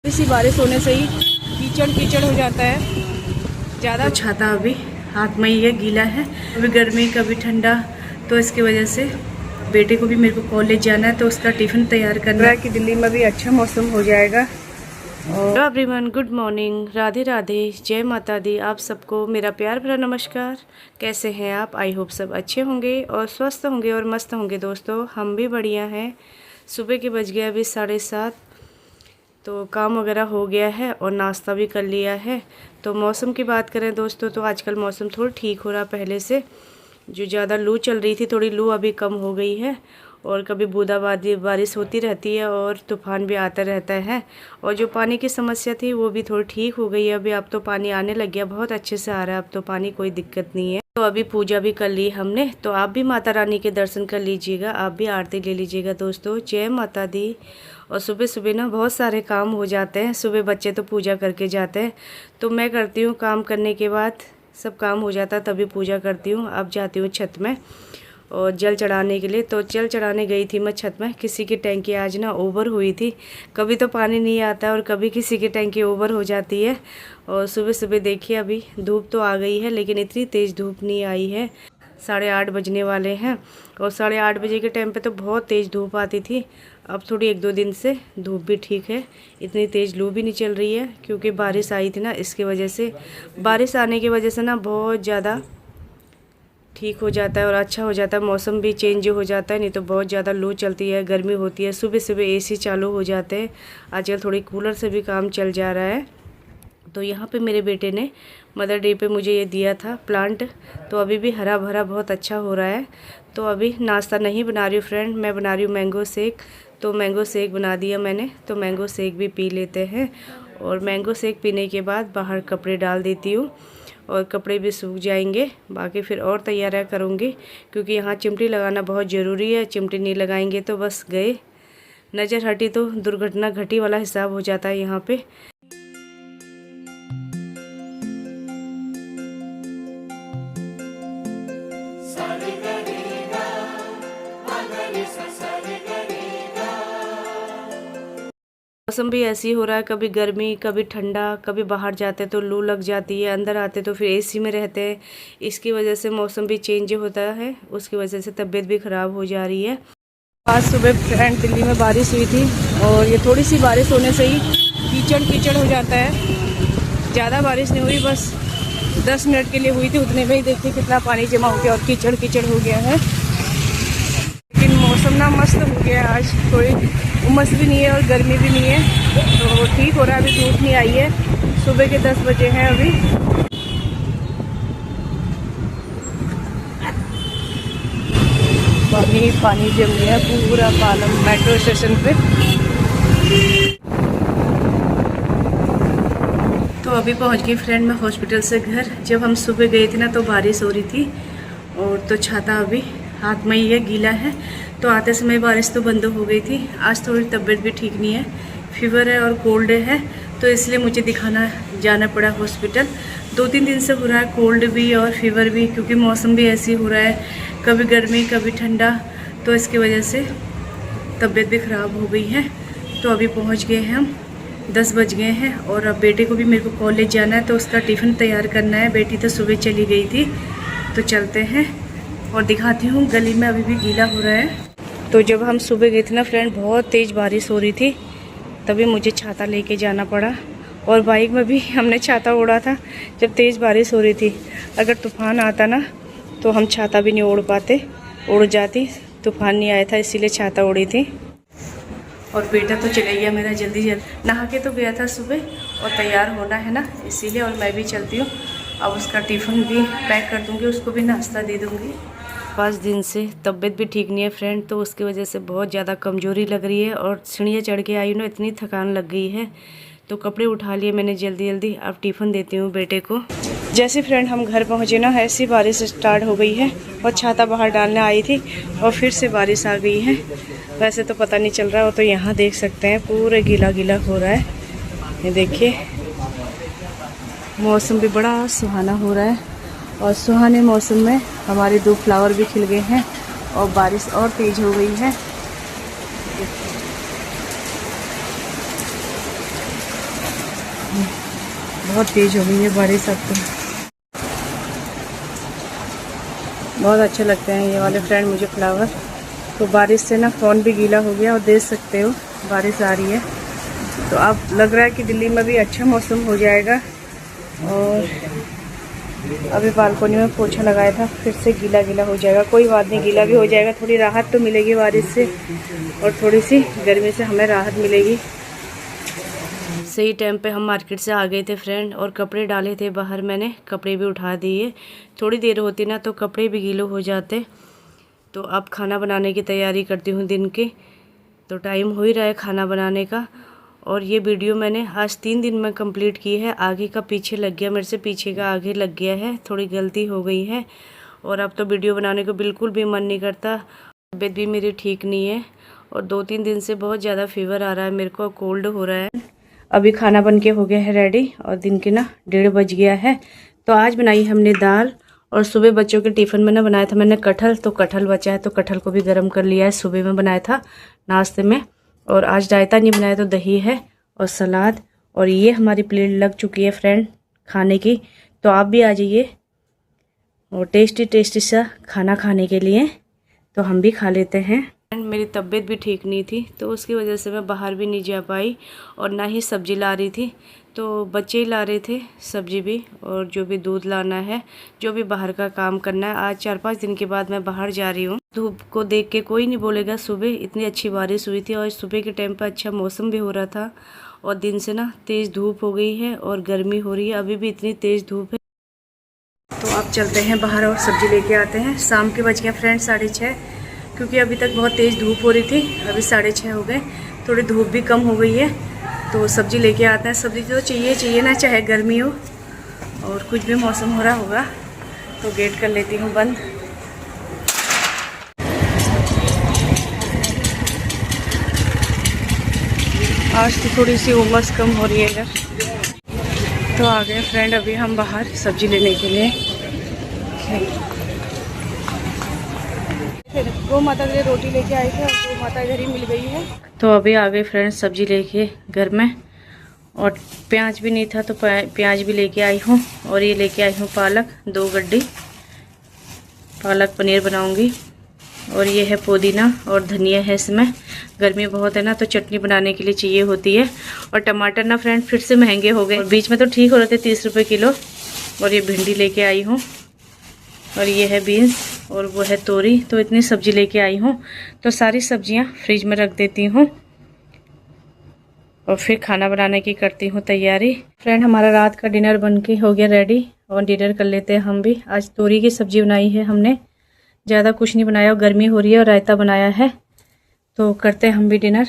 इसी बारिश होने से ही कीचड़ कीचड़ हो जाता है ज़्यादा। छाता अभी हाथ में ही है, गीला है, कभी गर्मी कभी ठंडा, तो इसकी वजह से बेटे को भी मेरे को कॉलेज जाना है तो उसका टिफ़िन तैयार करना है कि दिल्ली में भी अच्छा मौसम हो जाएगा। और everyone good morning, Radhe Radhe, जय माता दी। आप सबको मेरा प्यार भरा नमस्कार। कैसे हैं आप? आई होप सब अच्छे होंगे और स्वस्थ होंगे और मस्त होंगे। दोस्तों हम भी बढ़िया हैं। सुबह के बज गया अभी 7:30, तो काम वगैरह हो गया है और नाश्ता भी कर लिया है। तो मौसम की बात करें दोस्तों तो आजकल मौसम थोड़ा ठीक हो रहा पहले से। जो ज़्यादा लू चल रही थी, थोड़ी लू अभी कम हो गई है और कभी बूंदाबांदी बारिश होती रहती है और तूफान भी आता रहता है। और जो पानी की समस्या थी वो भी थोड़ी ठीक हो गई है अभी। अब तो पानी आने लग गया, बहुत अच्छे से आ रहा है अब तो पानी, कोई दिक्कत नहीं है। तो अभी पूजा भी कर ली हमने, तो आप भी माता रानी के दर्शन कर लीजिएगा, आप भी आरती ले लीजिएगा दोस्तों। जय माता दी। और सुबह सुबह ना बहुत सारे काम हो जाते हैं। सुबह बच्चे तो पूजा करके जाते हैं, तो मैं करती हूँ काम करने के बाद सब काम हो जाता है तभी पूजा करती हूँ। अब जाती हूँ छत में और जल चढ़ाने के लिए। तो जल चढ़ाने गई थी मैं छत में। किसी की टैंकी आज ना ओवर हुई थी, कभी तो पानी नहीं आता और कभी किसी की टैंकी ओवर हो जाती है। और सुबह सुबह देखिए अभी धूप तो आ गई है लेकिन इतनी तेज़ धूप नहीं आई है। 8:30 बजने वाले हैं और 8:30 बजे के टाइम पे तो बहुत तेज़ धूप आती थी। अब थोड़ी 1-2 दिन से धूप भी ठीक है, इतनी तेज़ लू भी नहीं चल रही है क्योंकि बारिश आई थी ना, इसके वजह से। बारिश आने की वजह से ना बहुत ज़्यादा ठीक हो जाता है और अच्छा हो जाता है, मौसम भी चेंज हो जाता है। नहीं तो बहुत ज़्यादा लू चलती है, गर्मी होती है, सुबह सुबह एसी चालू हो जाते हैं। आजकल थोड़ी कूलर से भी काम चल जा रहा है। तो यहाँ पे मेरे बेटे ने मदर डे पे मुझे ये दिया था प्लांट, तो अभी भी हरा भरा बहुत अच्छा हो रहा है। तो अभी नाश्ता नहीं बना रही हूँ फ्रेंड, मैं बना रही हूँ मैंगो शेक। तो मैंगो शेक बना दिया मैंने, तो मैंगो शेक भी पी लेते हैं। और मैंगो शेक पीने के बाद बाहर कपड़े डाल देती हूँ और कपड़े भी सूख जाएंगे। बाकी फिर और तैयारियाँ करूँगी क्योंकि यहाँ चिमटी लगाना बहुत ज़रूरी है। चिमटी नहीं लगाएंगे तो बस गए, नज़र हटी तो दुर्घटना घटी वाला हिसाब हो जाता है यहाँ पे। मौसम भी ऐसी हो रहा है, कभी गर्मी कभी ठंडा, कभी बाहर जाते तो लू लग जाती है, अंदर आते तो फिर एसी में रहते हैं। इसकी वजह से मौसम भी चेंज होता है, उसकी वजह से तबीयत भी ख़राब हो जा रही है। आज सुबह फ्रेंड दिल्ली में बारिश हुई थी और ये थोड़ी सी बारिश होने से ही कीचड़ कीचड़ हो जाता है। ज़्यादा बारिश नहीं हुई, बस 10 मिनट के लिए हुई थी, उतने में ही देखिए कितना पानी जमा हो गया और कीचड़ कीचड़ हो गया है। लेकिन मौसम ना मस्त हो गया है आज, कोई उमस भी नहीं है और गर्मी भी नहीं है, तो ठीक हो रहा है। अभी धूप नहीं आई है, सुबह के 10 बजे हैं अभी। पानी पानी जम गया पूरा पालम मेट्रो स्टेशन पे। तो अभी पहुंच गई फ्रेंड मैं हॉस्पिटल से घर। जब हम सुबह गए थे ना तो बारिश हो रही थी और तो छाता अभी हाथ में ही है, गीला है। तो आते समय बारिश तो बंद हो गई थी। आज थोड़ी तबीयत भी ठीक नहीं है, फीवर है और कोल्ड है, तो इसलिए मुझे दिखाना जाना पड़ा हॉस्पिटल। 2-3 दिन से हो रहा है कोल्ड भी और फीवर भी, क्योंकि मौसम भी ऐसे हो रहा है, कभी गर्मी कभी ठंडा, तो इसकी वजह से तबीयत भी ख़राब हो गई है। तो अभी पहुंच गए हैं हम, 10 बज गए हैं और अब बेटे को भी मेरे को कॉलेज जाना है तो उसका टिफ़िन तैयार करना है। बेटी तो सुबह चली गई थी, तो चलते हैं और दिखाती हूँ। गली में अभी भी गीला हो रहा है। तो जब हम सुबह गए थे ना फ्रेंड, बहुत तेज़ बारिश हो रही थी, तभी मुझे छाता लेके जाना पड़ा। और बाइक में भी हमने छाता ओढ़ा था जब तेज़ बारिश हो रही थी। अगर तूफ़ान आता ना तो हम छाता भी नहीं ओढ़ पाते, उड़ जाती। तूफ़ान नहीं आया था इसीलिए छाता ओढ़ी थी। और बेटा तो चला गया मेरा जल्दी नहा के तो गया था सुबह और तैयार होना है ना, इसीलिए। और मैं भी चलती हूँ, अब उसका टिफ़िन भी पैक कर दूँगी, उसको भी नाश्ता दे दूँगी। 5 दिन से तबीयत भी ठीक नहीं है फ्रेंड, तो उसकी वजह से बहुत ज़्यादा कमज़ोरी लग रही है। और सीढ़ियाँ चढ़ के आई ना, इतनी थकान लग गई है, तो कपड़े उठा लिए मैंने जल्दी जल्दी। अब टिफ़िन देती हूँ बेटे को। जैसे फ्रेंड हम घर पहुँचे ना, ऐसी बारिश स्टार्ट हो गई है और छाता बाहर डालने आई थी और फिर से बारिश आ गई है। वैसे तो पता नहीं चल रहा है, वो तो यहाँ देख सकते हैं पूरे गीला गीला हो रहा है। ये देखिए मौसम भी बड़ा सुहाना हो रहा है और सुहाने मौसम में हमारे 2 फ्लावर भी खिल गए हैं और बारिश और तेज़ हो गई है। बहुत तेज़ हो गई है बारिश अब तो। बहुत अच्छे लगते हैं ये वाले फ्रेंड मुझे फ्लावर। तो बारिश से ना फ़ोन भी गीला हो गया और देख सकते हो बारिश आ रही है। तो अब लग रहा है कि दिल्ली में भी अच्छा मौसम हो जाएगा। और अभी बालकोनी में पोछा लगाया था, फिर से गीला गीला हो जाएगा। कोई बात नहीं, गीला भी हो जाएगा, थोड़ी राहत तो मिलेगी बारिश से और थोड़ी सी गर्मी से हमें राहत मिलेगी। सही टाइम पे हम मार्केट से आ गए थे फ्रेंड और कपड़े डाले थे बाहर, मैंने कपड़े भी उठा दिए। थोड़ी देर होती ना तो कपड़े भी गीले हो जाते। तो अब खाना बनाने की तैयारी करती हूँ दिन के। तो टाइम हो ही रहा है खाना बनाने का। और ये वीडियो मैंने आज 3 दिन में कंप्लीट की है। आगे का पीछे लग गया, मेरे से पीछे का आगे लग गया है, थोड़ी गलती हो गई है। और अब तो वीडियो बनाने को बिल्कुल भी मन नहीं करता। तबीयत भी मेरी ठीक नहीं है और 2-3 दिन से बहुत ज़्यादा फीवर आ रहा है मेरे को, कोल्ड हो रहा है। अभी खाना बन के हो गया है रेडी और दिन के ना 1:30 बज गया है। तो आज बनाई हमने दाल और सुबह बच्चों के टिफ़िन में ना बनाया था मैंने कटहल। तो कटहल बचा है तो कटहल को भी गर्म कर लिया है। सुबह में बनाया था नाश्ते में। और आज रायता नहीं बनाया तो दही है और सलाद। और ये हमारी प्लेट लग चुकी है फ्रेंड खाने की। तो आप भी आ जाइए और टेस्टी टेस्टी सा खाना खाने के लिए। तो हम भी खा लेते हैं। मेरी तबीयत भी ठीक नहीं थी तो उसकी वजह से मैं बाहर भी नहीं जा पाई और ना ही सब्ज़ी ला रही थी। तो बच्चे ही ला रहे थे सब्ज़ी भी, और जो भी दूध लाना है, जो भी बाहर का काम करना है। आज 4-5 दिन के बाद मैं बाहर जा रही हूँ। धूप को देख के कोई नहीं बोलेगा। सुबह इतनी अच्छी बारिश हुई थी और सुबह के टाइम पर अच्छा मौसम भी हो रहा था और दिन से ना तेज़ धूप हो गई है और गर्मी हो रही है। अभी भी इतनी तेज़ धूप है। तो आप चलते हैं बाहर और सब्ज़ी लेके आते हैं। शाम के बज गए फ्रेंड 6:30, क्योंकि अभी तक बहुत तेज़ धूप हो रही थी। अभी 6:30 हो गए, थोड़ी धूप भी कम हो गई है। तो सब्ज़ी लेके आते हैं। सब्ज़ी तो चाहिए ना, चाहे गर्मी हो और कुछ भी मौसम हो रहा होगा। तो गेट कर लेती हूँ बंद। आज तो थोड़ी सी उमस कम हो रही है इधर। तो आ गए फ्रेंड अभी हम बाहर सब्ज़ी लेने के लिए। फिर गौ माता के लिए रोटी लेके आए थे और गौ माता इधर ही मिल गई है। तो अभी आ गए फ्रेंड्स सब्जी लेके घर में। और प्याज भी नहीं था तो प्याज भी लेके आई हूँ। और ये लेके आई हूँ पालक, 2 गड्डी पालक पनीर बनाऊंगी। और ये है पुदीना और धनिया है इसमें। गर्मी बहुत है ना तो चटनी बनाने के लिए चाहिए होती है। और टमाटर ना फ्रेंड फिर से महंगे हो गए। और बीच में तो ठीक हो रहे थे 30 रुपये किलो। और ये भिंडी लेके आई हूँ और ये है बीन्स और वो है तोरी। तो इतनी सब्जी लेके आई हूँ। तो सारी सब्जियाँ फ्रिज में रख देती हूँ और फिर खाना बनाने की करती हूँ तैयारी। फ्रेंड हमारा रात का डिनर बन के हो गया रेडी और डिनर कर लेते हैं हम भी। आज तोरी की सब्जी बनाई है हमने, ज़्यादा कुछ नहीं बनाया और गर्मी हो रही है और रायता बनाया है। तो करते हैं हम भी डिनर।